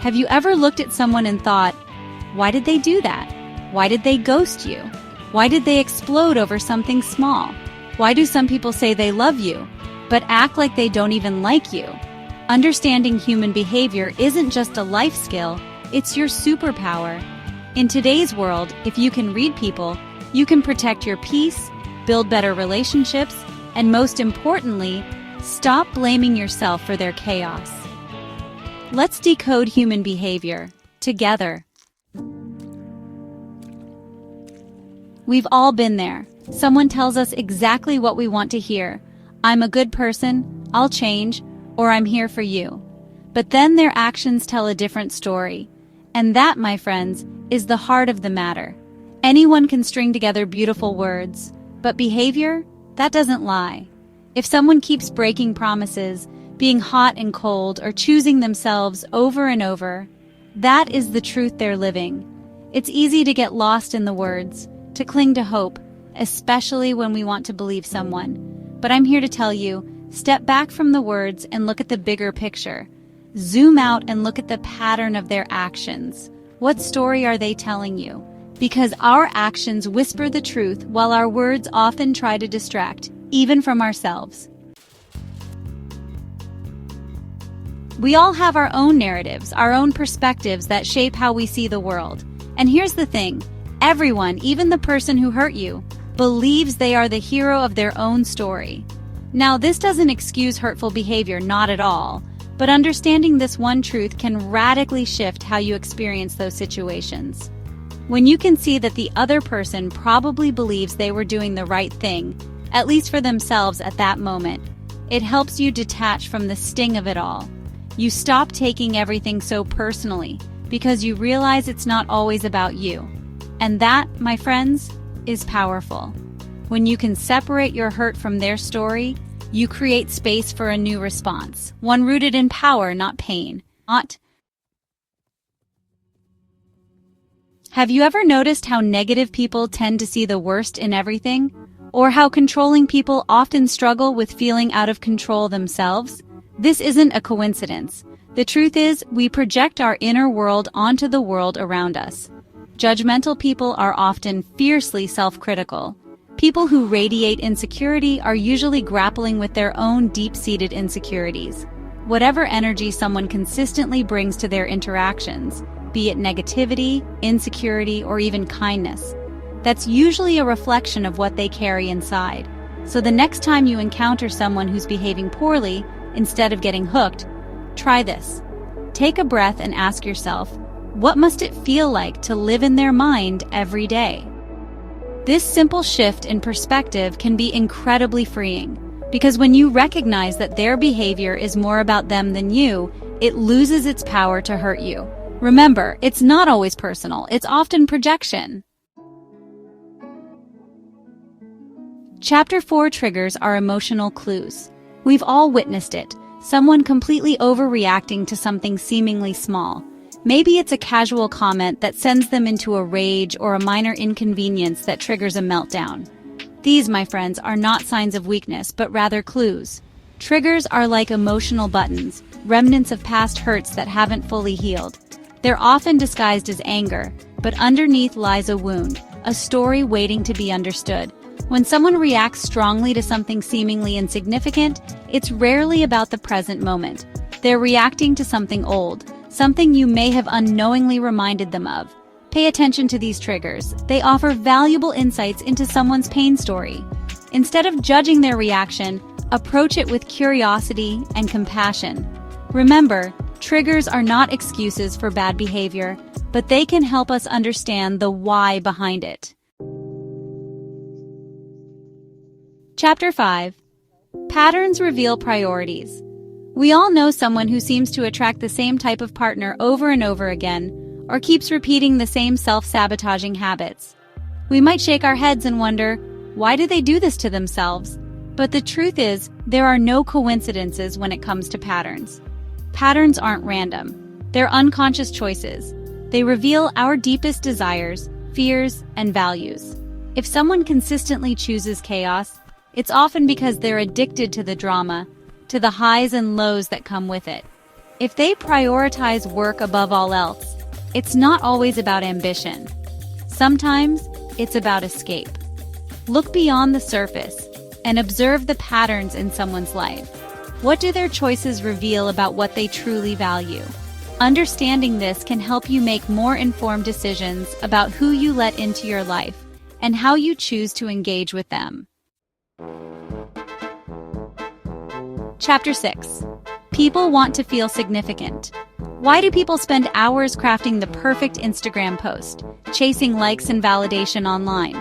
Have you ever looked at someone and thought, why did they do that? Why did they ghost you? Why did they explode over something small? Why do some people say they love you, but act like they don't even like you? Understanding human behavior isn't just a life skill, it's your superpower. In today's world, if you can read people, you can protect your peace, build better relationships, and most importantly, stop blaming yourself for their chaos. Let's decode human behavior together. We've all been there. Someone tells us exactly what we want to hear. I'm a good person, I'll change, or I'm here for you. But then their actions tell a different story. And that, my friends, is the heart of the matter. Anyone can string together beautiful words, but behavior, that doesn't lie. If someone keeps breaking promises, being hot and cold, or choosing themselves over and over, that is the truth they're living. It's easy to get lost in the words, to cling to hope, especially when we want to believe someone. But I'm here to tell you, step back from the words and look at the bigger picture. Zoom out and look at the pattern of their actions. What story are they telling you? Because our actions whisper the truth while our words often try to distract, even from ourselves. We all have our own narratives, our own perspectives that shape how we see the world. And here's the thing, everyone, even the person who hurt you, believes they are the hero of their own story. Now, this doesn't excuse hurtful behavior, not at all, but understanding this one truth can radically shift how you experience those situations. When you can see that the other person probably believes they were doing the right thing, at least for themselves at that moment, it helps you detach from the sting of it all. You stop taking everything so personally because you realize it's not always about you. And that, my friends, is powerful. When you can separate your hurt from their story, you create space for a new response, one rooted in power, not pain. Have you ever noticed how negative people tend to see the worst in everything? Or how controlling people often struggle with feeling out of control themselves? This isn't a coincidence. The truth is, we project our inner world onto the world around us. Judgmental people are often fiercely self-critical. People who radiate insecurity are usually grappling with their own deep-seated insecurities. Whatever energy someone consistently brings to their interactions, be it negativity, insecurity, or even kindness, that's usually a reflection of what they carry inside. So the next time you encounter someone who's behaving poorly, instead of getting hooked, try this. Take a breath and ask yourself, what must it feel like to live in their mind every day? This simple shift in perspective can be incredibly freeing, because when you recognize that their behavior is more about them than you, it loses its power to hurt you. Remember, it's not always personal, it's often projection. Chapter 4 triggers are emotional clues. We've all witnessed it, someone completely overreacting to something seemingly small. Maybe it's a casual comment that sends them into a rage or a minor inconvenience that triggers a meltdown. These, my friends, are not signs of weakness, but rather clues. Triggers are like emotional buttons, remnants of past hurts that haven't fully healed. They're often disguised as anger, but underneath lies a wound, a story waiting to be understood. When someone reacts strongly to something seemingly insignificant, it's rarely about the present moment. They're reacting to something old, something you may have unknowingly reminded them of. Pay attention to these triggers. They offer valuable insights into someone's pain story. Instead of judging their reaction, approach it with curiosity and compassion. Remember, triggers are not excuses for bad behavior, but they can help us understand the why behind it. Chapter 5. Patterns reveal priorities. We all know someone who seems to attract the same type of partner over and over again, or keeps repeating the same self-sabotaging habits. We might shake our heads and wonder, why do they do this to themselves? But the truth is, there are no coincidences when it comes to patterns. Patterns aren't random. They're unconscious choices. They reveal our deepest desires, fears, and values. If someone consistently chooses chaos, it's often because they're addicted to the drama, to the highs and lows that come with it. If they prioritize work above all else, it's not always about ambition. Sometimes it's about escape. Look beyond the surface and observe the patterns in someone's life. What do their choices reveal about what they truly value? Understanding this can help you make more informed decisions about who you let into your life and how you choose to engage with them. Chapter 6. People want to feel significant. Why do people spend hours crafting the perfect Instagram post, chasing likes and validation online?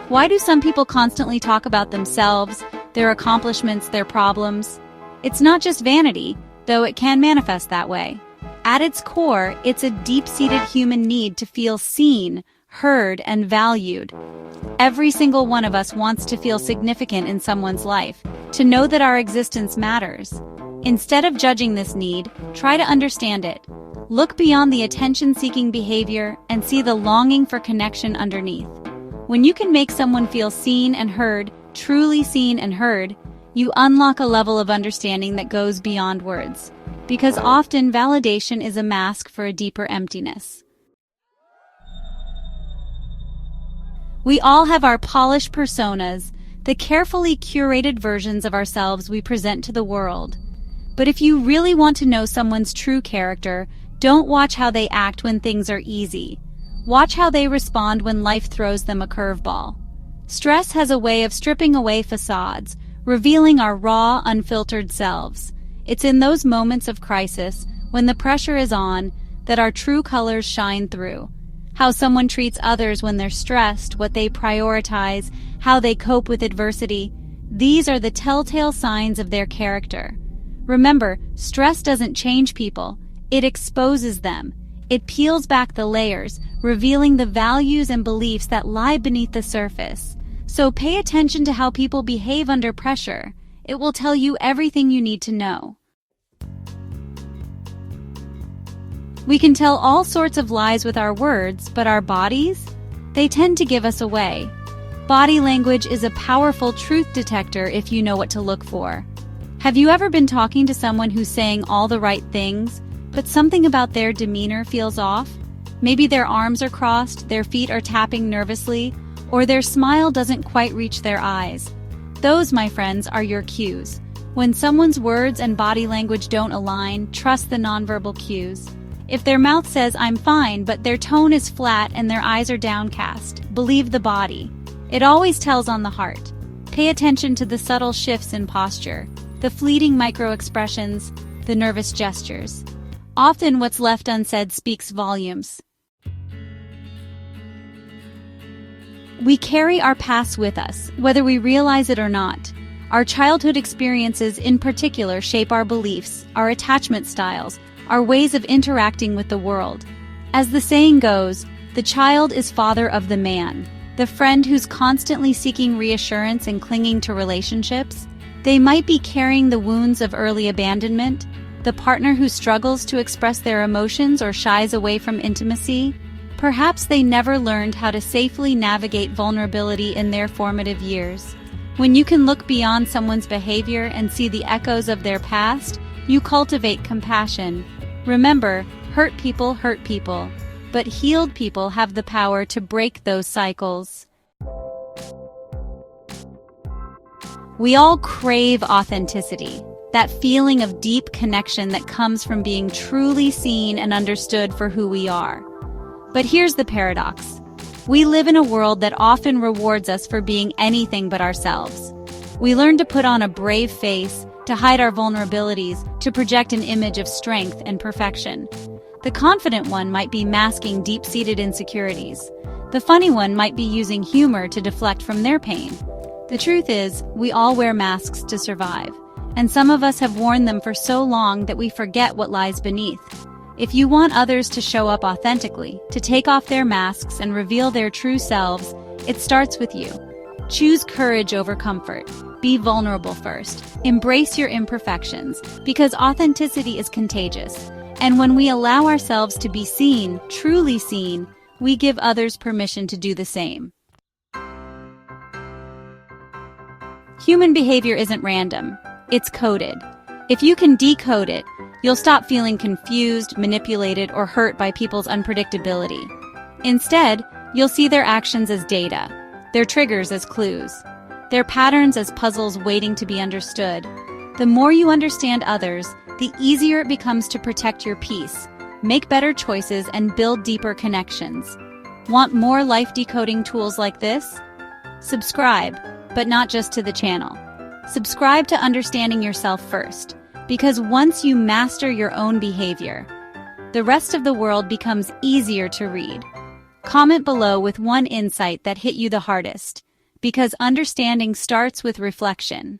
Why do some people constantly talk about themselves, their accomplishments, their problems? It's not just vanity, though it can manifest that way. At its core, it's a deep-seated human need to feel seen, heard, and valued. Every single one of us wants to feel significant in someone's life, to know that our existence matters. Instead of judging this need, try to understand it. Look beyond the attention-seeking behavior and see the longing for connection underneath. When you can make someone feel seen and heard, truly seen and heard, you unlock a level of understanding that goes beyond words. Because often validation is a mask for a deeper emptiness. We all have our polished personas, the carefully curated versions of ourselves we present to the world. But if you really want to know someone's true character, don't watch how they act when things are easy. Watch how they respond when life throws them a curveball. Stress has a way of stripping away facades, revealing our raw, unfiltered selves. It's in those moments of crisis, when the pressure is on, that our true colors shine through. How someone treats others when they're stressed, what they prioritize, how they cope with adversity. These are the telltale signs of their character. Remember, stress doesn't change people. It exposes them. It peels back the layers, revealing the values and beliefs that lie beneath the surface. So pay attention to how people behave under pressure. It will tell you everything you need to know. We can tell all sorts of lies with our words, but our bodies? They tend to give us away. Body language is a powerful truth detector if you know what to look for. Have you ever been talking to someone who's saying all the right things, but something about their demeanor feels off? Maybe their arms are crossed, their feet are tapping nervously, or their smile doesn't quite reach their eyes. Those, my friends, are your cues. When someone's words and body language don't align, trust the nonverbal cues. If their mouth says, "I'm fine," but their tone is flat and their eyes are downcast, believe the body. It always tells on the heart. Pay attention to the subtle shifts in posture, the fleeting micro-expressions, the nervous gestures. Often what's left unsaid speaks volumes. We carry our past with us, whether we realize it or not. Our childhood experiences in particular shape our beliefs, our attachment styles, our ways of interacting with the world. As the saying goes, the child is father of the man. The friend who's constantly seeking reassurance and clinging to relationships. They might be carrying the wounds of early abandonment, the partner who struggles to express their emotions or shies away from intimacy. Perhaps they never learned how to safely navigate vulnerability in their formative years. When you can look beyond someone's behavior and see the echoes of their past, you cultivate compassion. Remember, hurt people, but healed people have the power to break those cycles. We all crave authenticity, that feeling of deep connection that comes from being truly seen and understood for who we are. But here's the paradox. We live in a world that often rewards us for being anything but ourselves. We learn to put on a brave face, to hide our vulnerabilities, to project an image of strength and perfection. The confident one might be masking deep-seated insecurities. The funny one might be using humor to deflect from their pain. The truth is, we all wear masks to survive, and some of us have worn them for so long that we forget what lies beneath. If you want others to show up authentically, to take off their masks and reveal their true selves, it starts with you. Choose courage over comfort. Be vulnerable first. Embrace your imperfections, because authenticity is contagious. And when we allow ourselves to be seen, truly seen, we give others permission to do the same. Human behavior isn't random. It's coded. If you can decode it, You'll stop feeling confused, manipulated, or hurt by people's unpredictability. Instead, you'll see their actions as data, their triggers as clues, their patterns as puzzles waiting to be understood. The more you understand others, the easier it becomes to protect your peace, make better choices, and build deeper connections. Want more life decoding tools like this? Subscribe, but not just to the channel. Subscribe to understanding yourself first, because once you master your own behavior, the rest of the world becomes easier to read. Comment below with one insight that hit you the hardest, because understanding starts with reflection.